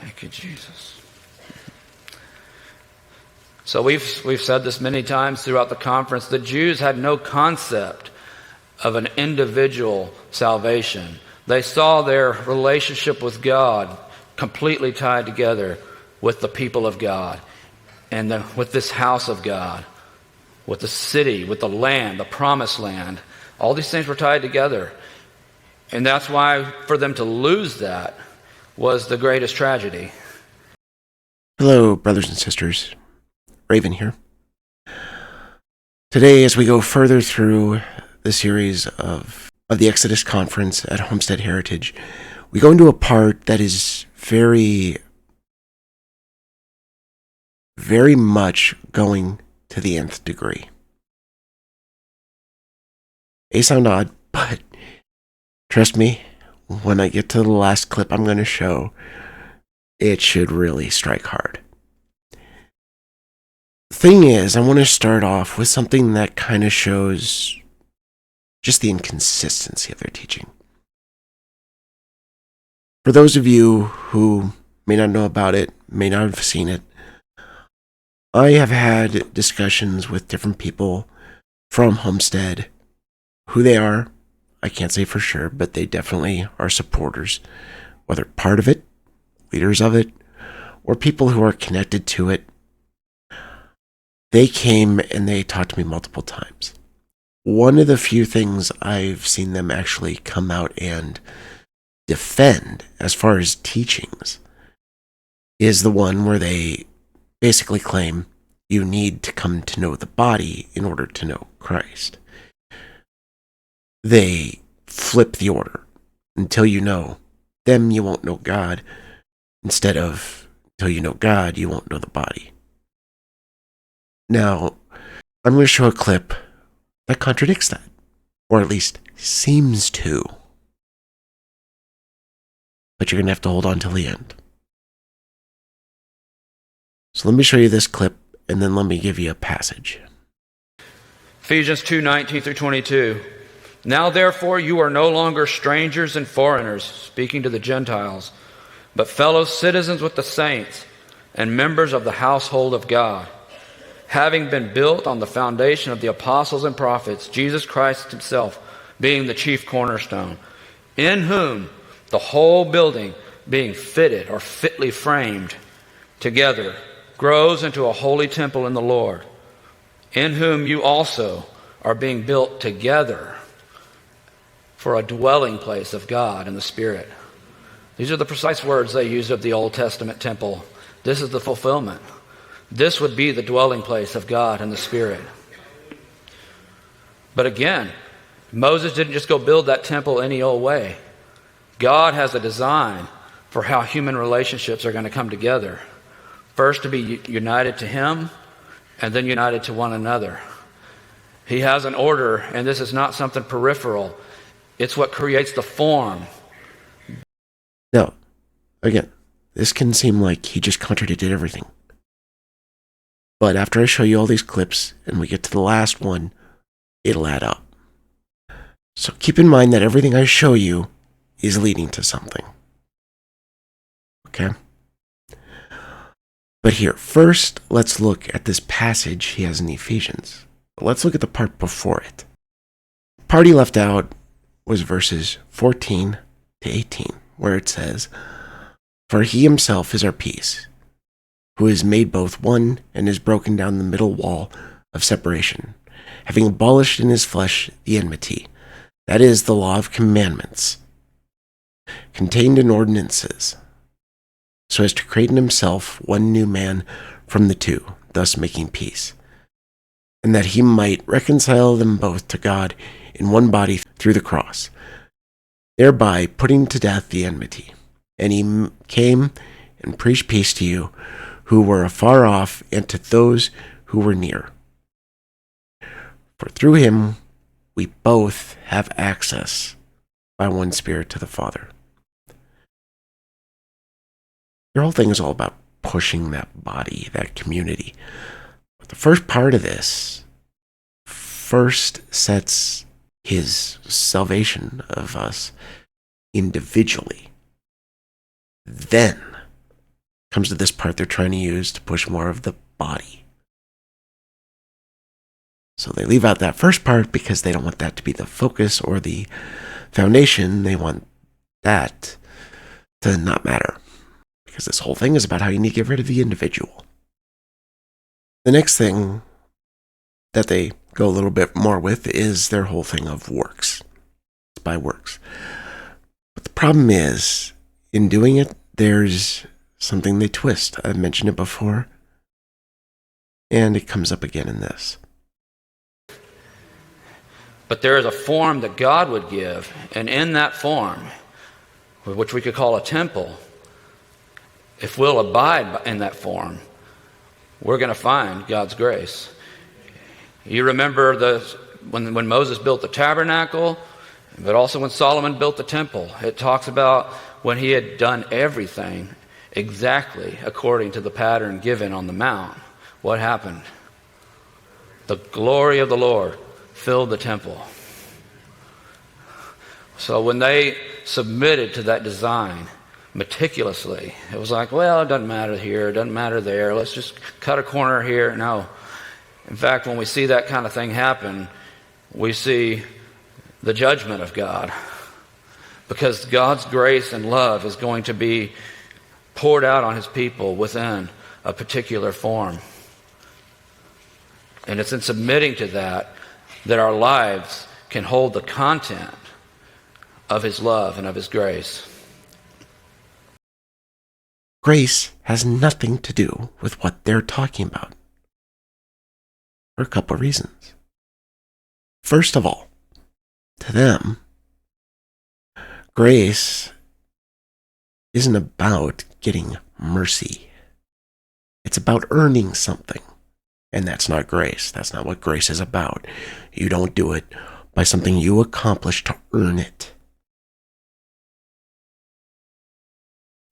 Thank you, Jesus. So we've said this many times throughout the conference. The Jews had no concept of an individual salvation. They saw their relationship with God completely tied together with the people of God and with this house of God, with the city, with the land, the promised land. All these things were tied together. And that's why for them to lose that was the greatest tragedy. Hello, brothers and sisters. Raven here. Today, as we go further through the series of the Exodus Conference at Homestead Heritage, we go into a part that is very, very much going to the nth degree. May sound odd, but trust me, when I get to the last clip I'm going to show, it should really strike hard. The thing is, I want to start off with something that kind of shows just the inconsistency of their teaching. For those of you who may not know about it, may not have seen it, I have had discussions with different people from Homestead. Who they are, I can't say for sure, but they definitely are supporters, whether part of it, leaders of it, or people who are connected to it. They came and they talked to me multiple times. One of the few things I've seen them actually come out and defend as far as teachings is the one where they basically claim you need to come to know the body in order to know Christ. They flip the order. Until you know them, you won't know God. Instead of, until you know God, you won't know the body. Now, I'm going to show a clip that contradicts that, or at least seems to. But you're going to have to hold on till the end. So let me show you this clip, and then let me give you a passage. Ephesians 2:19 through 22. Now therefore you are no longer strangers and foreigners, speaking to the Gentiles, but fellow citizens with the saints and members of the household of God, having been built on the foundation of the apostles and prophets, Jesus Christ himself being the chief cornerstone, in whom the whole building being fitted or fitly framed together grows into a holy temple in the Lord, in whom you also are being built together for a dwelling place of God in the Spirit. These are the precise words they used of the Old Testament temple. This is the fulfillment. This would be the dwelling place of God in the Spirit. But again, Moses didn't just go build that temple any old way. God has a design for how human relationships are going to come together. First to be united to Him, and then united to one another. He has an order, and this is not something peripheral. It's what creates the form. Now, again, this can seem like he just contradicted everything. But after I show you all these clips and we get to the last one, it'll add up. So keep in mind that everything I show you is leading to something. Okay? But here, first, let's look at this passage he has in Ephesians. Let's look at the part before it. The part he left out was verses 14 to 18, where it says, "For he himself is our peace, who has made both one and has broken down the middle wall of separation, having abolished in his flesh the enmity, that is, the law of commandments, contained in ordinances, so as to create in himself one new man from the two, thus making peace, and that he might reconcile them both to God in one body through the cross, thereby putting to death the enmity. And he came and preached peace to you who were afar off, and to those who were near. For through him we both have access by one Spirit to the Father." Your whole thing is all about pushing that body, that community. But the first part of this first sets his salvation of us individually. Then Comes to this part they're trying to use to push more of the body. So they leave out that first part because they don't want that to be the focus or the foundation. They want that to not matter. Because this whole thing is about how you need to get rid of the individual. The next thing that they go a little bit more with is their whole thing of works. It's by works. But the problem is, in doing it, there's something they twist. I've mentioned it before. And it comes up again in this. But there is a form that God would give, and in that form, which we could call a temple, if we'll abide in that form, we're going to find God's grace. You remember when Moses built the tabernacle, but also when Solomon built the temple. It talks about when he had done everything exactly according to the pattern given on the mount. What happened? The glory of the Lord filled the temple. So when they submitted to that design meticulously, it was like, well, it doesn't matter here, it doesn't matter there, let's just cut a corner here. No. In fact, when we see that kind of thing happen, we see the judgment of God. Because God's grace and love is going to be poured out on his people within a particular form. And it's in submitting to that our lives can hold the content of his love and of his grace. Grace has nothing to do with what they're talking about. For a couple of reasons. First of all, to them, grace isn't about getting mercy. It's about earning something. And that's not grace. That's not what grace is about. You don't do it by something you accomplish to earn it.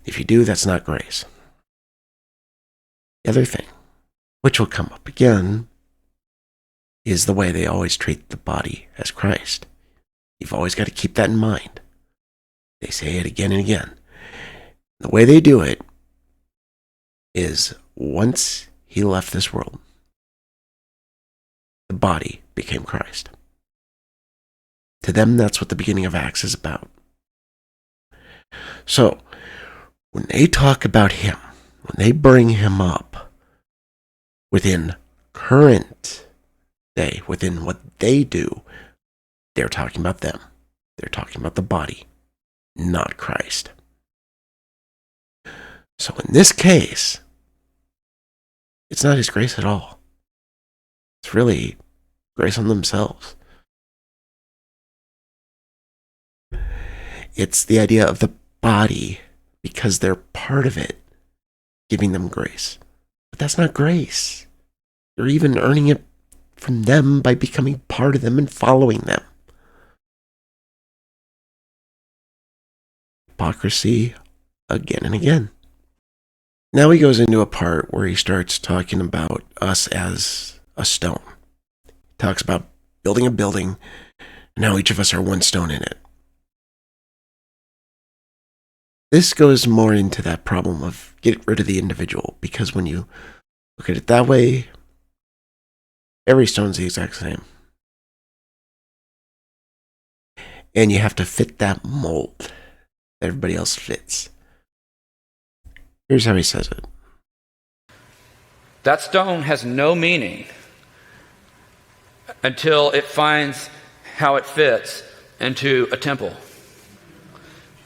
If you do, that's not grace. The other thing, which will come up again, is the way they always treat the body as Christ. You've always got to keep that in mind. They say it again and again. The way they do it is once he left this world, the body became Christ. To them, that's what the beginning of Acts is about. So, when they talk about him, when they bring him up within current day, within what they do, they're talking about them. They're talking about the body, not Christ. So in this case, it's not his grace at all. It's really grace on themselves. It's the idea of the body, because they're part of it, giving them grace. But that's not grace. You're even earning it from them by becoming part of them and following them. Hypocrisy again and again. Now he goes into a part where he starts talking about us as a stone. He talks about building a building and how each of us are one stone in it. This goes more into that problem of get rid of the individual, because when you look at it that way, every stone's the exact same. And you have to fit that mold that everybody else fits. Here's how he says it. That stone has no meaning until it finds how it fits into a temple.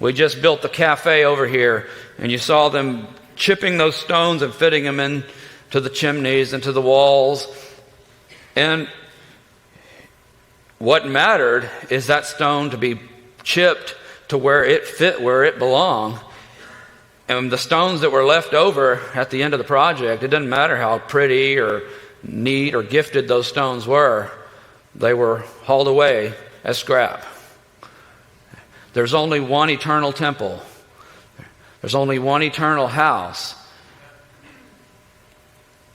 We just built the cafe over here, and you saw them chipping those stones and fitting them into the chimneys and to the walls. And what mattered is that stone to be chipped to where it fit, where it belonged. And the stones that were left over at the end of the project, it doesn't matter how pretty or neat or gifted those stones were, they were hauled away as scrap. There's only one eternal temple. There's only one eternal house.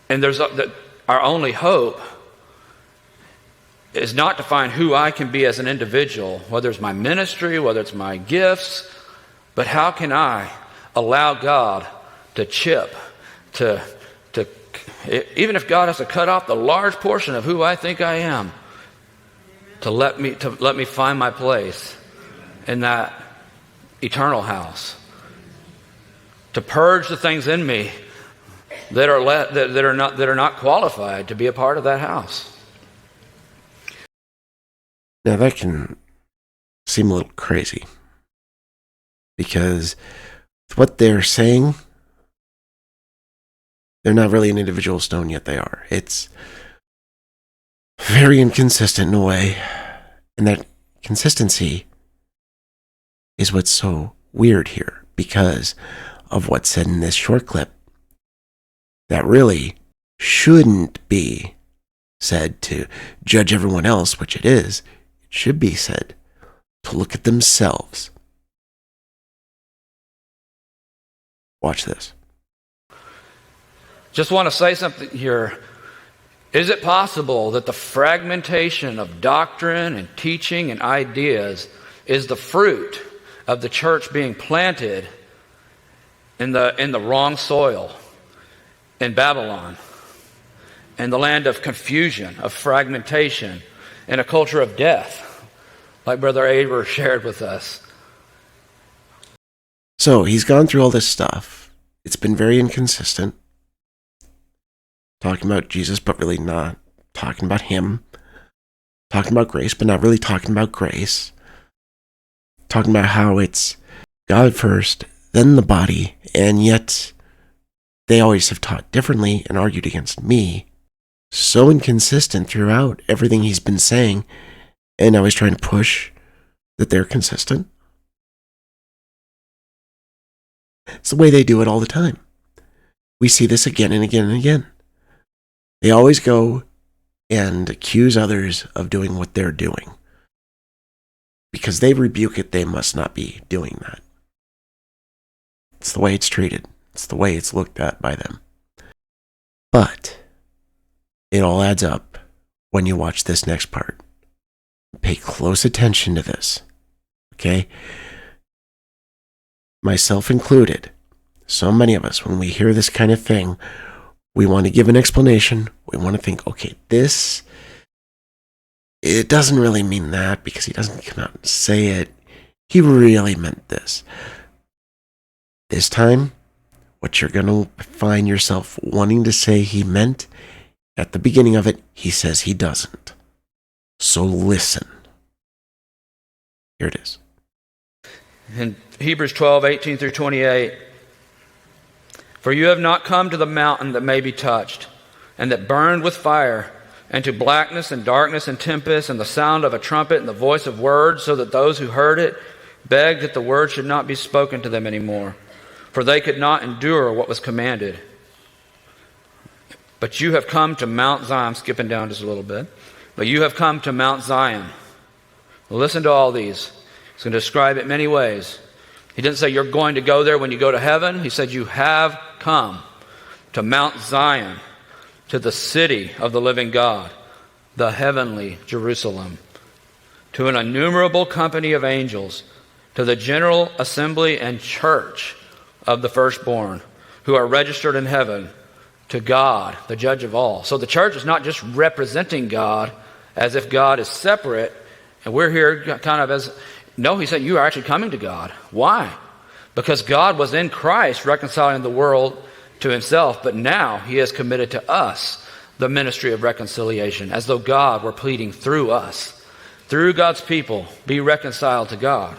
And our only hope is not to find who I can be as an individual, whether it's my ministry, whether it's my gifts, but how can I allow God to chip, to even if God has to cut off the large portion of who I think I am, to let me find my place in that eternal house, to purge the things in me that are not qualified to be a part of that house. Now that can seem a little crazy, because what they're saying, they're not really an individual stone, yet they are. It's very inconsistent in a way, and that consistency is what's so weird here, because of what's said in this short clip that really shouldn't be said to judge everyone else, which it is. It should be said to look at themselves. Watch this. Just want to say something here. Is it possible that the fragmentation of doctrine and teaching and ideas is the fruit of the church being planted in the wrong soil in Babylon, in the land of confusion, of fragmentation, in a culture of death, like Brother Aber shared with us? So he's gone through all this stuff. It's been very inconsistent. Talking about Jesus, but really not talking about him. Talking about grace, but not really talking about grace. Talking about how it's God first, then the body, and yet they always have taught differently and argued against me. So inconsistent throughout everything he's been saying, and now he's trying to push that they're consistent. It's the way they do it all the time. We see this again and again and again. They always go and accuse others of doing what they're doing. Because they rebuke it, they must not be doing that. It's the way it's treated. It's the way it's looked at by them. But it all adds up when you watch this next part. Pay close attention to this. Okay? Myself included. So many of us, when we hear this kind of thing, we want to give an explanation. We want to think, okay, it doesn't really mean that, because he doesn't come out and say it. He really meant this. This time, what you're going to find yourself wanting to say he meant, at the beginning of it, he says he doesn't. So listen. Here it is. In Hebrews 12:18 through 28, for you have not come to the mountain that may be touched, and that burned with fire, and to blackness and darkness and tempest, and the sound of a trumpet and the voice of words, so that those who heard it begged that the word should not be spoken to them anymore, for they could not endure what was commanded. But you have come to Mount Zion. I'm skipping down just a little bit. But you have come to Mount Zion. Well, listen to all these. He's going to describe it many ways. He didn't say you're going to go there when you go to heaven. He said you have come to Mount Zion, to the city of the living God, the heavenly Jerusalem, to an innumerable company of angels, to the general assembly and church of the firstborn who are registered in heaven, to God, the judge of all. So the church is not just representing God as if God is separate and we're here kind of as... No, he said you are actually coming to God. Why? Because God was in Christ reconciling the world to himself, but now he has committed to us the ministry of reconciliation, as though God were pleading through us, through God's people, be reconciled to God.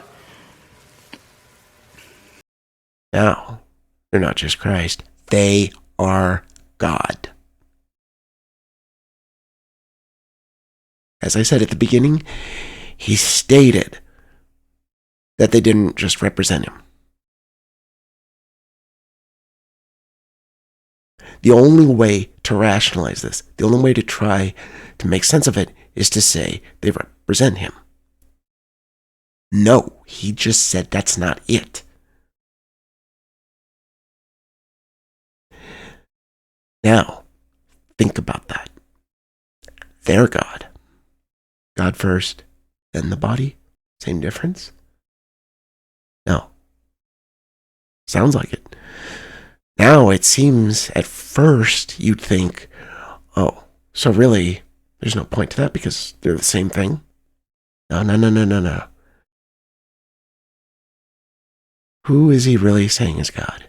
Now, they're not just Christ, they are God. As I said at the beginning, he stated that they didn't just represent him. The only way to rationalize this, the only way to try to make sense of it, is to say they represent him. No, he just said that's not it. Now, think about that. They're God. God first, then the body. Same difference? No. Sounds like it. Now it seems at first you'd think, oh, so really there's no point to that because they're the same thing? No, no, no, no, no, no. Who is he really saying is God?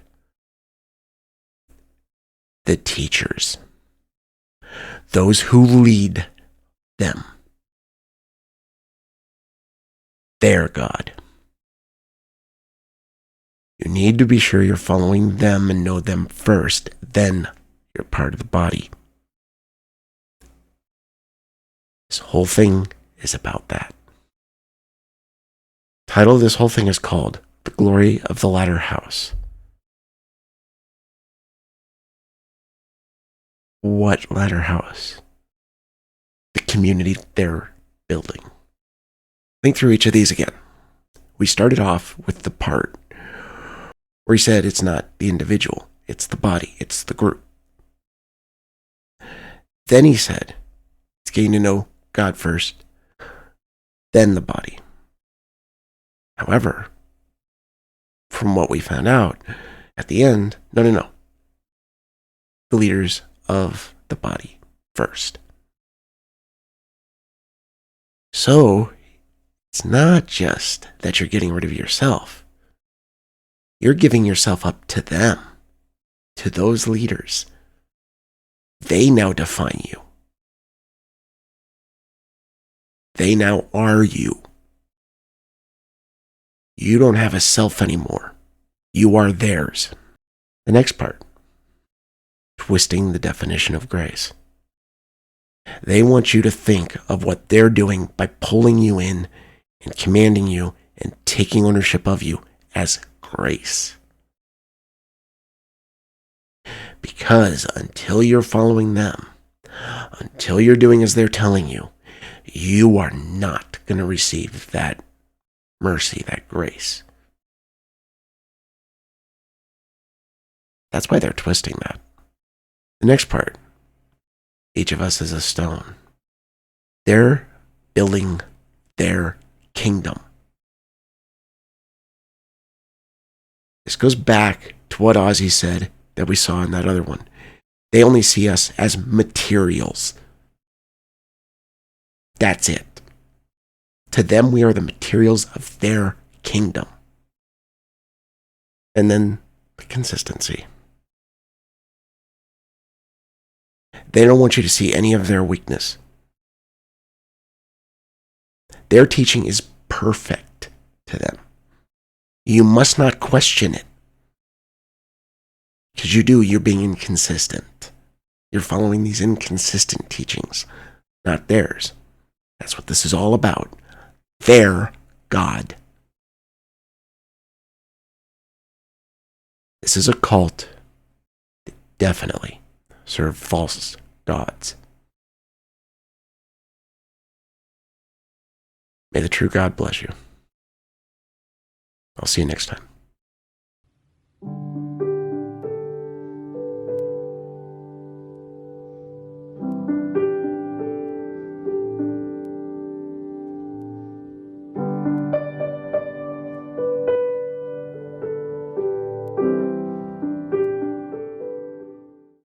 The teachers. Those who lead them. They're God. You need to be sure you're following them and know them first, then you're part of the body. This whole thing is about that. The title of this whole thing is called The Glory of the Latter House. What latter house? The community they're building. Think through each of these again. We started off with the part where he said it's not the individual, it's the body, it's the group. Then he said it's getting to know God first, then the body. However, from what we found out at the end, no. The leaders of the body first. So, it's not just that you're getting rid of yourself. You're giving yourself up to them, to those leaders. They now define you. They now are you. You don't have a self anymore. You are theirs. The next part, twisting the definition of grace. They want you to think of what they're doing by pulling you in and commanding you and taking ownership of you as grace. Because until you're following them, until you're doing as they're telling you, you are not going to receive that mercy, that grace. That's why they're twisting that. The next part, each of us is a stone. They're building their kingdom. This goes back to what Ozzy said that we saw in that other one. They only see us as materials. That's it. To them, we are the materials of their kingdom. And then the consistency. They don't want you to see any of their weakness. Their teaching is perfect to them. You must not question it. Because you do, you're being inconsistent. You're following these inconsistent teachings, not theirs. That's what this is all about. Their God. This is a cult that definitely serve false gods. May the true God bless you. I'll see you next time.